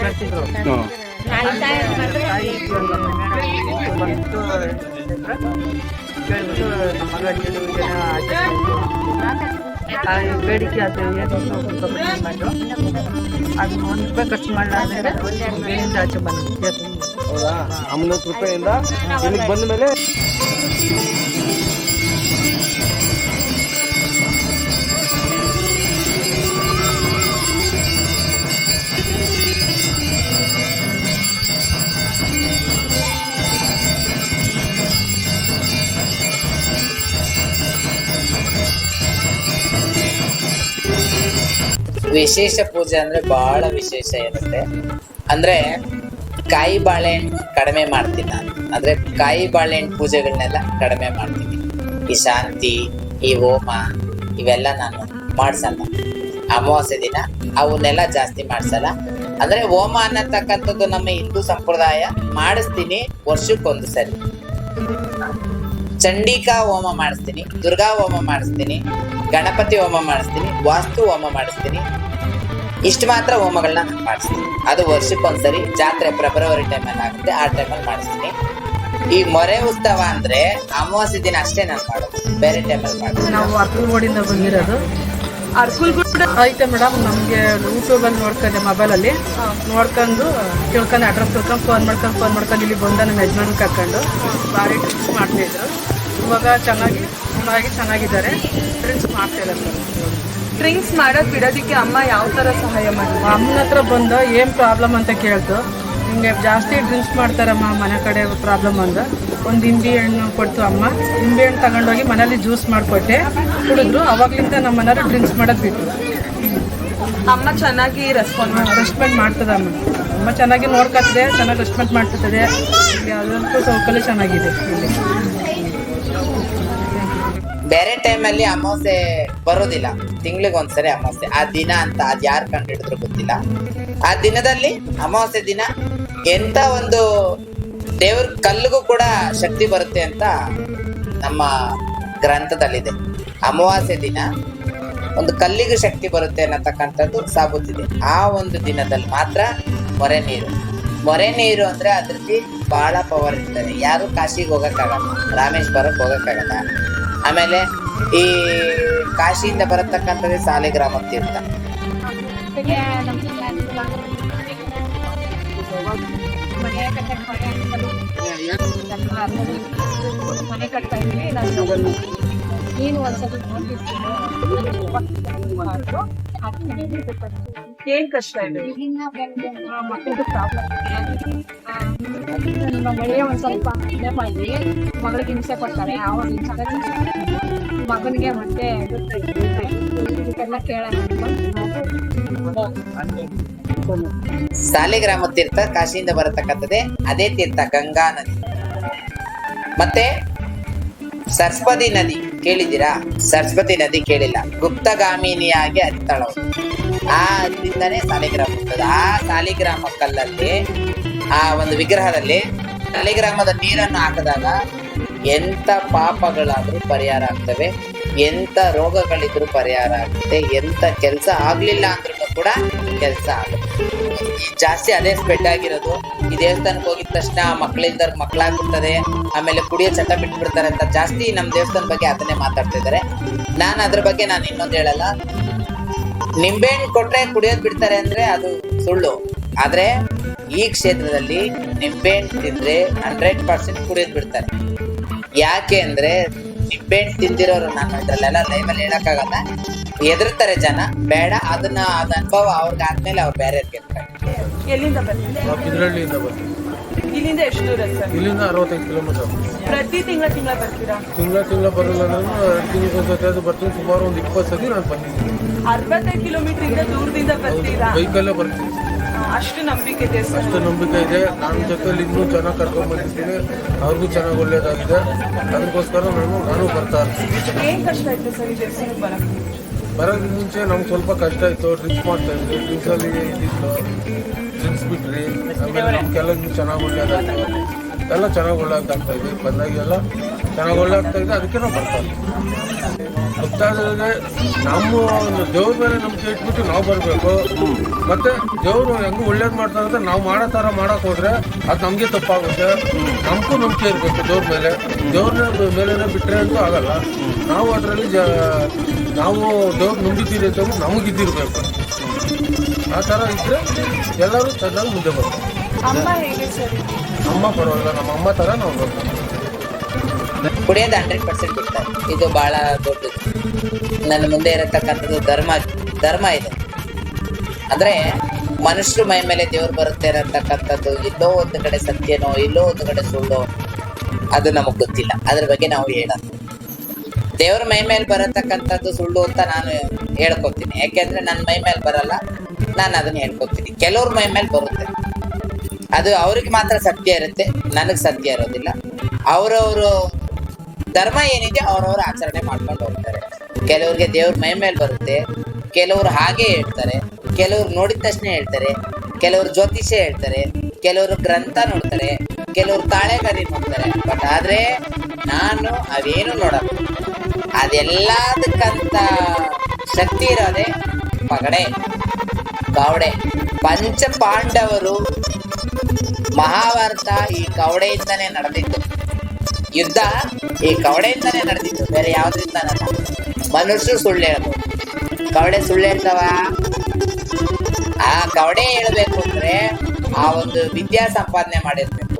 ಕಳ್ಸಿದ್ರು. ಬಂದು ಕೇಳ್ಬಿಟ್ಟು ನಮ್ಮ ಮಗ ಬೇಡಿಕೆ ಅದು ಏನು ಮಾಡಿದ್ರು ಅದು ₹1 ಖರ್ಚು ಮಾಡಲಾರ್ದೆ ಬೇರಿಂದ ಆಚೆ ಬಂದಿದ್ದೆ. ಹೌದಾ? 500 ರೂಪಾಯಿಂದ ಇಲ್ಲಿಗೆ ಬಂದ ಮೇಲೆ ವಿಶೇಷ ಪೂಜೆ ಅಂದ್ರೆ ಬಹಳ ವಿಶೇಷ ಇರುತ್ತೆ. ಅಂದ್ರೆ ಕಾಯಿ ಬಾಳೆಹಣ್ಣು ಕಡಿಮೆ ಮಾಡ್ತೀನಿ ನಾನು. ಅಂದ್ರೆ ಕಾಯಿ ಬಾಳೆಹಣ್ಣು ಪೂಜೆಗಳನ್ನೆಲ್ಲ ಕಡಿಮೆ ಮಾಡ್ತೀನಿ. ಈ ಶಾಂತಿ, ಈ ಹೋಮ ಇವೆಲ್ಲ ನಾನು ಮಾಡ್ಸಲ್ಲ. ಅಮಾವಾಸ್ಯೆ ದಿನ ಅವನ್ನೆಲ್ಲ ಜಾಸ್ತಿ ಮಾಡ್ಸಲ್ಲ. ಅಂದ್ರೆ ಹೋಮ ಅನ್ನತಕ್ಕಂಥದ್ದು ನಮ್ಮ ಹಿಂದೂ ಸಂಪ್ರದಾಯ. ಮಾಡಿಸ್ತೀನಿ ವರ್ಷಕ್ಕೊಂದು ಸರಿ. ಚಂಡಿಕಾ ಹೋಮ ಮಾಡಿಸ್ತೀನಿ, ದುರ್ಗಾ ಹೋಮ ಮಾಡಿಸ್ತೀನಿ, ಗಣಪತಿ ಹೋಮ ಮಾಡಿಸ್ತೀನಿ, ವಾಸ್ತು ಹೋಮ ಮಾಡಿಸ್ತೀನಿ. ಇಷ್ಟು ಮಾತ್ರ ಹೋಮಗಳನ್ನ ನಾನು ಮಾಡಿಸ್ತೀನಿ. ಅದು ವರ್ಷಕ್ಕೊಂದ್ಸರಿ. ಜಾತ್ರೆ ಫೆಬ್ರವರಿ ಟೈಮಲ್ಲಿ ಆಗುತ್ತೆ, ಆ ಟೈಮಲ್ಲಿ ಮಾಡಿಸ್ತೀನಿ. ಈ ಮೊರೆ ಉತ್ಸವ ಅಂದ್ರೆ ಅಮಾವಾಸ್ಯೆ ದಿನ ಅಷ್ಟೇ ನಾನು ಮಾಡೋದು, ಬೇರೆ ಟೈಮಲ್ಲಿ ಮಾಡ್ತೀನಿ. ನಾವು ಅರ್ಕಲ್ಗೋಡಿಂದ ಬಂದಿರೋದು. ಅರ್ಕಲ್ ಕೂಡ ಐತೆ ಮೇಡಮ್. ನಮಗೆ ಯೂಟ್ಯೂಬಲ್ಲಿ ನೋಡ್ಕೊಂಡೆ, ಮೊಬೈಲಲ್ಲಿ ನೋಡ್ಕೊಂಡು ತಿಳ್ಕೊಂಡು ಅಡ್ರೆಸ್ ತಿಳ್ಕೊಂಡು ಫೋನ್ ಮಾಡ್ಕೊಂಡು ಇಲ್ಲಿ ಬಂದ ನಮ್ಮ ಯಜಮಾನ್ ಕರ್ಕೊಂಡು ಭಾರಿ ಡ್ರಿಂಕ್ಸ್ ಮಾಡ್ತಾಯಿದ್ರು. ಇವಾಗ ಚೆನ್ನಾಗಿದ್ದಾರೆ. ಡ್ರಿಂಕ್ಸ್ ಮಾಡ್ತಾಯಿಲ್ಲ ಸರ್. ಡ್ರಿಂಕ್ಸ್ ಮಾಡೋದು ಬಿಡೋದಕ್ಕೆ ಅಮ್ಮ ಯಾವ ಥರ ಸಹಾಯ ಮಾಡಿದ್ರು? ಅಮ್ಮನ ಹತ್ರ ಬಂದ ಏನು ಪ್ರಾಬ್ಲಮ್ ಅಂತ ಕೇಳ್ತು. ಹಿಂಗೆ ಜಾಸ್ತಿ ಡ್ರಿಂಕ್ಸ್ ಮಾಡ್ತಾರಮ್ಮ ಮನೆ ಕಡೆ ಪ್ರಾಬ್ಲಮ್ ಅಂದ. ಒಂದು ನಿಂಬೆ ಹಣ್ಣು ಕೊಡ್ತು ಅಮ್ಮ. ನಿಂಬೆ ಹಣ್ಣು ತಗೊಂಡೋಗಿ ಮನೇಲಿ ಜ್ಯೂಸ್ ಮಾಡಿಕೊಟ್ಟೆ, ಕುಡಿದ್ರು. ಅವಾಗ್ಲಿಂದ ನಮ್ಮ ಮನೇಲಿ ಡ್ರಿಂಕ್ಸ್ ಮಾಡೋದು ಬಿಟ್ಟು. ಅಮ್ಮ ಚೆನ್ನಾಗಿ ರೆಸ್ಪಾಂಡ್ ಮಾಡ್ತದೆ ಅಮ್ಮ ಚೆನ್ನಾಗಿ ನೋಡ್ಕೊತಿದೆ, ಚೆನ್ನಾಗಿ ರೆಸ್ಪಾಂಡ್ ಮಾಡ್ತಿರ್ತದೆ. ಯಾವುದಂತೂ ಸೌಕರ್ಯ ಚೆನ್ನಾಗಿದೆ ಇಲ್ಲಿ. ಬೇರೆ ಟೈಮಲ್ಲಿ ಅಮಾವಾಸ್ಯೆ ಬರೋದಿಲ್ಲ, ತಿಂಗಳಿಗೆ ಒಂದ್ಸರಿ ಅಮಾವಾಸ್ಯೆ. ಆ ದಿನ ಅಂತ ಅದ್ ಯಾರು ಕಂಡಿಡಿದ್ರು ಗೊತ್ತಿಲ್ಲ. ಆ ದಿನದಲ್ಲಿ ಅಮಾವಾಸ್ಯೆ ದಿನ ಎಂತ ಒಂದು ದೇವ್ರ ಕಲ್ಲಿಗೂ ಕೂಡ ಶಕ್ತಿ ಬರುತ್ತೆ ಅಂತ ನಮ್ಮ ಗ್ರಂಥದಲ್ಲಿದೆ. ಅಮಾವಾಸ್ಯೆ ದಿನ ಒಂದು ಕಲ್ಲಿಗೂ ಶಕ್ತಿ ಬರುತ್ತೆ ಅನ್ನತಕ್ಕಂಥದ್ದು ಸಾಬೂತಿದೆ. ಆ ಒಂದು ದಿನದಲ್ಲಿ ಮಾತ್ರ ಮೊರೆ ನೀರು ಅಂದ್ರೆ ಅದ್ರಲ್ಲಿ ಬಹಳ ಪವರ್ ಇರ್ತದೆ. ಯಾರು ಕಾಶಿಗೆ ಹೋಗಕ್ಕಾಗಲ್ಲ, ರಾಮೇಶ್ವರಕ್ಕೆ ಹೋಗಕ್ಕಾಗಲ್ಲ. ಆಮೇಲೆ ಈ ಕಾಶಿಯಿಂದ ಬರತಕ್ಕಂಥದ್ದೇ ಸಾಲಿಗ್ರಾಮ ತೀರ್ಥ. ಮನೆ ಕಟ್ತಾ ಇದ್ವಿ. ನೀನು ಒಂದ್ಸಲ ಏನ್ ಕಷ್ಟ ಇದೆ? ಮಕ್ಕಳದು ಪ್ರಾಬ್ಲಮ್. ಮಳೆಯ ಒಂದ್ ಸ್ವಲ್ಪ ಇದೇ ಮಾಡಿ ಮಗಳಿಗೆ ಹಿಂಸೆ ಕೊಡ್ತಾರೆ. ಅವಾಗ ಮಗನಿಗೆ ಮತ್ತೆ ಇದೆಲ್ಲ ಕೇಳೋಣ. ಸಾಲಿಗ್ರಾಮ ತೀರ್ಥ ಕಾಶಿಯಿಂದ ಬರತಕ್ಕಂಥದ್ದೇ ಅದೇ ತೀರ್ಥ, ಗಂಗಾ ನದಿ. ಮತ್ತೆ ಸರಸ್ವತಿ ನದಿ ಕೇಳಿದ್ದೀರಾ? ಸರಸ್ವತಿ ನದಿ ಕೇಳಿಲ್ಲ. ಗುಪ್ತಗಾಮಿನಿಯಾಗಿ ಹರಿತಾಳವು. ಆ ಅಲ್ಲಿಂದಾನೇ ಸಾಲಿಗ್ರಾಮ ಹುಟ್ಟೋದು. ಆ ಸಾಲಿಗ್ರಾಮ ಕಲ್ಲಲ್ಲಿ, ಆ ಒಂದು ವಿಗ್ರಹದಲ್ಲಿ ಸಾಲಿಗ್ರಾಮದ ನೀರನ್ನು ಹಾಕಿದಾಗ ಎಂತ ಪಾಪಗಳಾದ್ರೂ ಪರಿಹಾರ ಆಗ್ತವೆ, ಎಂತ ರೋಗಗಳಿದ್ರು ಪರಿಹಾರ ಆಗುತ್ತೆ, ಎಂತ ಕೆಲಸ ಆಗ್ಲಿಲ್ಲ ಅಂದ್ರೂ ಕೂಡ ಕೆಲಸ ಆಗುತ್ತೆ. ಜಾಸ್ತಿ ಅದೇ ಸ್ಪ್ರೆಡ್ ಆಗಿರೋದು. ಈ ದೇವಸ್ಥಾನಕ್ಕೆ ಹೋಗಿದ ತಕ್ಷಣ ಮಕ್ಕಳಿಲ್ದವ್ರ ಮಕ್ಕಳಾಗ್ಬಿಡ್ತದೆ, ಆಮೇಲೆ ಕುಡಿಯೋ ಚಟ ಬಿಟ್ಬಿಡ್ತಾರೆ ಅಂತ ಜಾಸ್ತಿ ನಮ್ಮ ದೇವಸ್ಥಾನ ಬಗ್ಗೆ ಅದನ್ನೇ ಮಾತಾಡ್ತಾ ಇದ್ದಾರೆ. ನಾನು ಅದ್ರ ಬಗ್ಗೆ ನಾನು ಇನ್ನೊಂದು ಹೇಳಲ್ಲ. ನಿಂಬೆಹಣ್ಣು ಕೊಟ್ರೆ ಕುಡಿಯೋದ್ ಬಿಡ್ತಾರೆ ಅಂದ್ರೆ ಅದು ಸುಳ್ಳು. ಆದ್ರೆ ಈ ಕ್ಷೇತ್ರದಲ್ಲಿ ನಿಂಬೆಹಣ್ಣು ತಿಂದ್ರೆ 100% ಕುಡಿಯೋದ್ ಬಿಡ್ತಾರೆ. ಯಾಕೆ ಅಂದ್ರೆ ನಿಂಬೆಹಣ್ಣು ತಿಂದಿರೋರು, ನಾನು ಇದ್ರಲ್ಲೆಲ್ಲ ಲೈವಲ್ಲಿ ಹೇಳಕ್ಕಾಗಲ್ಲ, ಎದುರ್ತಾರೆ ಜನ. ಬೇಡ, ಅದ ಅನುಭವ ಅವ್ರಿಗೆ ಆದ್ಮೇಲೆ ಅವ್ರು ಬೇರೆ ಕೇಳ್ತಾರೆ. ಎಲ್ಲಿಂದ ಬರ್ತೀವಿ? ಬಿದ್ರಳ್ಳಿಯಿಂದ ಬರ್ತೀವಿ. ಇಲ್ಲಿಂದ ಎಷ್ಟು ದೂರ ಸರ್? ಇಲ್ಲಿಂದ 65 ಕಿಲೋಮೀಟರ್. ಪ್ರತಿ ತಿಂಗಳ ಬರ್ತೀರಾ? ತಿಂಗಳ ಬರಲ್ಲ. ನಾನು 2 ತಿಂಗಳಿಗೊಂದ್ಸತಿ ಅದು ಬರ್ತೀನಿ. ಸುಮಾರು ಒಂದು 20 ಸತಿ ನಾನು ಬಂದಿದ್ದೀನಿ. 65 ಕಿಲೋಮೀಟರ್ ಇಂದ ದೂರದಿಂದ ಬರ್ತೀರಾ? ಬೈಕಲ್ಲೇ ಬರ್ತೀನಿ. ಅಷ್ಟು ನಂಬಿಕೆ ಇದೆ ಸರ್? ಅಷ್ಟು ನಂಬಿಕೆ ಇದೆ. ನನ್ನ ಜೊತೆಲಿ ಇನ್ನೂ ಚೆನ್ನಾಗಿ ಕರ್ಕೊಂಡ್ ಬಂದಿದ್ದೀನಿ. ಅವ್ರಿಗೂ ಚೆನ್ನಾಗಿ ಒಳ್ಳೇದಾಗಿದೆ. ಅದಕ್ಕೋಸ್ಕರ ನಾನು ಬರ್ತಾ ಇರ್ತೀನಿ. ಏನ್ ಕಷ್ಟ ಆಯ್ತು ಸರ್ ಈ ದೇವಸ್ಥಾನಕ್ಕೆ ಬರೋದಕ್ಕೆ ಮುಂಚೆ ನಮ್ಗೆ ಸ್ವಲ್ಪ ಕಷ್ಟ ಇತ್ತು. ಡ್ರಿಂಕ್ಸ್ ಮಾಡ್ತಾ ಇದ್ವಿ. ಡ್ರಿಂಕ್ಸಲ್ಲಿ ಇದ್ದಿತ್ತು. ಡ್ರಿಂಕ್ಸ್ ಬಿಟ್ರಿ. ಆಮೇಲೆ ನಮ್ಗೆಲ್ಲ ಚೆನ್ನಾಗಿ ಒಳ್ಳೇದಾಗ್ತದೆ. ಎಲ್ಲ ಚೆನ್ನಾಗಿ ಒಳ್ಳೇದಾಗ್ತಾ ಇದೆ. ಬಂದಾಗೆಲ್ಲ ಚೆನ್ನಾಗಿ ಒಳ್ಳೆ ಆಗ್ತಾ ಇದೆ. ಅದಕ್ಕೆ ನಾವು ಬರ್ತಾ ಇದ್ದೀವಿ. ಭಕ್ತಾದಿಗಳಿಗೆ ನಮ್ಮ ದೇವ್ರ ಮೇಲೆ ನಂಬಿಕೆ ಇಟ್ಬಿಟ್ಟು ನಾವು ಬರಬೇಕು. ಮತ್ತೆ ದೇವರು ಹೆಂಗೂ ಒಳ್ಳೇದು ಮಾಡ್ತಾರೆ ಅಂತ ನಾವು ಮಾಡೋ ಥರ ಮಾಡಕ್ ಹೋದ್ರೆ ಅದು ನಮಗೆ ತಪ್ಪಾಗುತ್ತೆ. ನಮಗೂ ನಂಬಿಕೆ ಇರಬೇಕು ದೇವ್ರ ಮೇಲೆ. ದೇವ್ರ ಮೇಲೆ ಬಿಟ್ಟರೆ ಅಂತೂ ಆಗಲ್ಲ. ನಾವು ಅದರಲ್ಲಿ ನಾವು ದೇವ್ರು ನಂಬಿದ್ದೀರಿ ಅಂತ ನಮಗಿದ್ದಿರ್ಬೇಕು. ಆ ಥರ ಇದ್ರೆ ಎಲ್ಲರೂ ಚೆನ್ನಾಗಿ ಮುಂದೆ ಬರ್ತಾರೆ. ಅಮ್ಮ ಹೇಗೆ ಸರ್? ಅಮ್ಮ ಪರವಾಗಿಲ್ಲ, ನಮ್ಮ ಅಮ್ಮ ಥರ ನಾವು ಬರ್ತೀವಿ. ಕುಡಿಯೋದು 100% ಬಿಡ್ತಾರೆ. ಇದು ಬಹಳ ದೊಡ್ಡದು. ನನ್ನ ಮುಂದೆ ಇರತಕ್ಕಂಥದ್ದು ಧರ್ಮ ಇದೆ. ಅಂದ್ರೆ ಮನುಷ್ಯರು ಮೈ ಮೇಲೆ ದೇವ್ರು ಬರುತ್ತೆ ಅನ್ನತಕ್ಕಂಥದ್ದು ಎಲ್ಲೋ ಒಂದು ಕಡೆ ಸತ್ಯನೋ ಎಲ್ಲೋ ಒಂದು ಕಡೆ ಸುಳ್ಳೋ ಅದು ನಮಗ್ ಗೊತ್ತಿಲ್ಲ. ಅದ್ರ ಬಗ್ಗೆ ನಾವು ಹೇಳೋದು. ದೇವ್ರ ಮೈ ಮೇಲೆ ಬರತಕ್ಕಂಥದ್ದು ಸುಳ್ಳು ಅಂತ ನಾನು ಹೇಳ್ಕೊತೀನಿ. ಯಾಕೆಂದ್ರೆ ನನ್ನ ಮೈ ಮೇಲೆ ಬರಲ್ಲ, ನಾನು ಅದನ್ನ ಹೇಳ್ಕೊತೀನಿ. ಕೆಲವ್ರ ಮೈ ಮೇಲೆ ಬರುತ್ತೆ, ಅದು ಅವ್ರಿಗೆ ಮಾತ್ರ ಸತ್ಯ ಇರುತ್ತೆ, ನನಗ್ ಸತ್ಯ ಇರೋದಿಲ್ಲ. ಅವ್ರವ್ರು ಧರ್ಮ ಏನಿದೆ ಅವ್ರವ್ರ ಆಚರಣೆ ಮಾಡ್ಕೊಂಡು ಹೋಗ್ತಾರೆ. ಕೆಲವ್ರಿಗೆ ದೇವ್ರ ಮೈ ಮೇಲೆ ಬರುತ್ತೆ, ಕೆಲವ್ರು ಹಾಗೆ ಹೇಳ್ತಾರೆ, ಕೆಲವ್ರು ನೋಡಿದ ತಕ್ಷಣ ಹೇಳ್ತಾರೆ, ಕೆಲವ್ರು ಜ್ಯೋತಿಷ್ಯ ಹೇಳ್ತಾರೆ, ಕೆಲವರು ಗ್ರಂಥ ನೋಡ್ತಾರೆ, ಕೆಲವ್ರು ತಾಳೆಗರಿ ನೋಡ್ತಾರೆ. ಬಟ್ ಆದ್ರೆ ನಾನು ಅವೇನು ನೋಡಲ್ಲ. ಅದೆಲ್ಲದಕ್ಕಂತ ಶಕ್ತಿ ಇರೋದೆ ಪಗಡೆ, ಕವಡೆ. ಪಂಚ ಪಾಂಡವರು ಮಹಾಭಾರತ ಈ ಕವಡೆಯಿಂದನೇ ನಡೆದಿತ್ತು. ಯುದ್ಧ ಈ ಕವಡೆಯಿಂದನೇ ನಡೆದಿತ್ತು, ಬೇರೆ ಯಾವ್ದ್ರಿಂದನಲ್ಲ. ಮನುಷ್ಯರು ಸುಳ್ಳು ಹೇಳ್ಬೋದು, ಕವಡೆ ಸುಳ್ಳು ಹೇಳ್ತಾವ? ಆ ಕವಡೆ ಹೇಳ್ಬೇಕು ಅಂದ್ರೆ ಆ ಒಂದು ವಿದ್ಯಾ ಸಂಪಾದನೆ ಮಾಡಿರ್ಬೇಕು,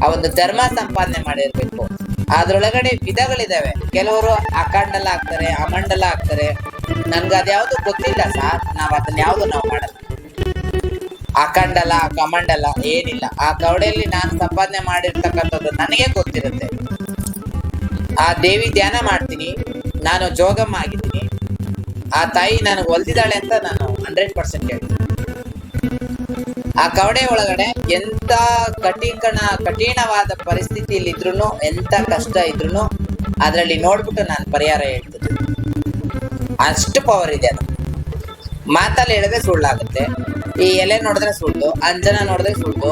ಆ ಒಂದು ಧರ್ಮ ಸಂಪಾದನೆ ಮಾಡಿರ್ಬೇಕು. ಅದ್ರೊಳಗಡೆ ವಿಧಗಳಿದಾವೆ. ಕೆಲವರು ಅಖಂಡಲ ಹಾಕ್ತಾರೆ, ಅಮಂಡಲ ಹಾಕ್ತಾರೆ. ನನ್ಗೆ ಅದ್ಯಾವ್ದು ಗೊತ್ತಿಲ್ಲ ಸರ್, ನಾವ್ ಅದನ್ನ ಯಾವ್ದು ನಾವು ಮಾಡಲ್ಲ. ಅಖಂಡಲ ಕಮಂಡಲ ಏನಿಲ್ಲ. ಆ ಕವಡೆಯಲ್ಲಿ ನಾನು ಸಂಪಾದನೆ ಮಾಡಿರ್ತಕ್ಕಂಥದ್ದು ನನಗೆ ಗೊತ್ತಿರುತ್ತೆ. ಆ ದೇವಿ ಧ್ಯಾನ ಮಾಡ್ತೀನಿ, ನಾನು ಜೋಗಮ್ಮ ಆಗಿದ್ದೀನಿ, ಆ ತಾಯಿ ನನಗೆ ಹೊಲ್ದಿದ್ದಾಳೆ ಅಂತ ನಾನು 100% ಹೇಳ್ತೀನಿ. ಆ ಕವಡೆ ಒಳಗಡೆ ಎಂತ ಕಠಿಣವಾದ ಪರಿಸ್ಥಿತಿಯಲ್ಲಿ ಇದ್ರು, ಎಂತ ಕಷ್ಟ ಇದ್ರು ಅದ್ರಲ್ಲಿ ನೋಡ್ಬಿಟ್ಟು ನಾನು ಪರಿಹಾರ ಹೇಳ್ತೀನಿ. ಅಷ್ಟು ಪವರ್ ಇದೆ ಅದು. ಮಾತಲ್ಲಿ ಹೇಳಿದ್ರೆ ಸುಳ್ಳಾಗುತ್ತೆ. ಈ ಎಲೆ ನೋಡಿದ್ರೆ ಸುಳ್ಳು, ಅಂಜನ ನೋಡಿದ್ರೆ ಸುಳ್ಳು,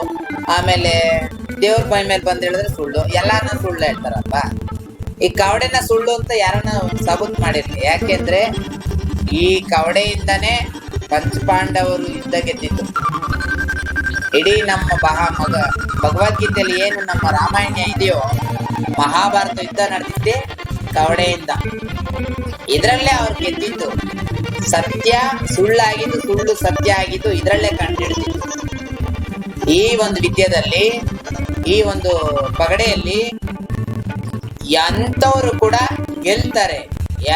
ಆಮೇಲೆ ದೇವ್ರ ಮೈ ಮೇಲೆ ಬಂದ್ ಹೇಳಿದ್ರೆ ಸುಳ್ಳು, ಎಲ್ಲಾನ ಸುಳ್ಳು ಹೇಳ್ತಾರಲ್ವಾ. ಈ ಕವಡೆನ ಸುಳ್ಳು ಅಂತ ಯಾರನ್ನ ಸಾಬೂತ್ ಮಾಡಿರ್ಲಿ. ಯಾಕೆಂದ್ರೆ ಈ ಕವಡೆಯಿಂದಾನೇ ಪಂಚಪಾಂಡವರು ಯುದ್ಧ ಗೆದ್ದಿದ್ದು. ಇಡೀ ನಮ್ಮ ಭಗವದ್ಗೀತೆಯಲ್ಲಿ ಏನು ನಮ್ಮ ರಾಮಾಯಣ ಇದೆಯೋ, ಮಹಾಭಾರತ ಯುದ್ಧ ನಡೆದಿದ್ದೆ ಕವಡೆಯಿಂದ. ಇದರಲ್ಲೇ ಅವ್ರು ಗೆದ್ದಿದ್ದು. ಸತ್ಯ ಸುಳ್ಳಾಗಿದ್ದು, ಸುಳ್ಳು ಸತ್ಯ ಆಗಿದ್ದು ಇದರಲ್ಲೇ ಕಂಡುಹಿಡಿದಿದ್ದು. ಈ ಒಂದು ವಿದ್ಯೆಯಲ್ಲಿ, ಈ ಒಂದು ಪಗಡೆಯಲ್ಲಿ ಎಂಥವ್ರು ಕೂಡ ಗೆಲ್ತಾರೆ,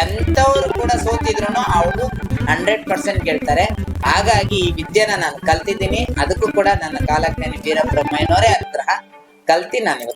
ಎಂಥವ್ರು ಕೂಡ ಸೋತಿದ್ರು ಅವರು 100% ಗೆಲ್ತಾರೆ. ಹಾಗಾಗಿ ಈ ವಿದ್ಯೆನ ನಾನು ಕಲ್ತಿದ್ದೀನಿ. ಅದಕ್ಕೂ ಕೂಡ ನನ್ನ ಕಾಲಜ್ಞಾನಿ ವೀರಬ್ರಹ್ಮಯ್ಯನವರೇ ಹತ್ರ ಕಲ್ತಿ ನಾನು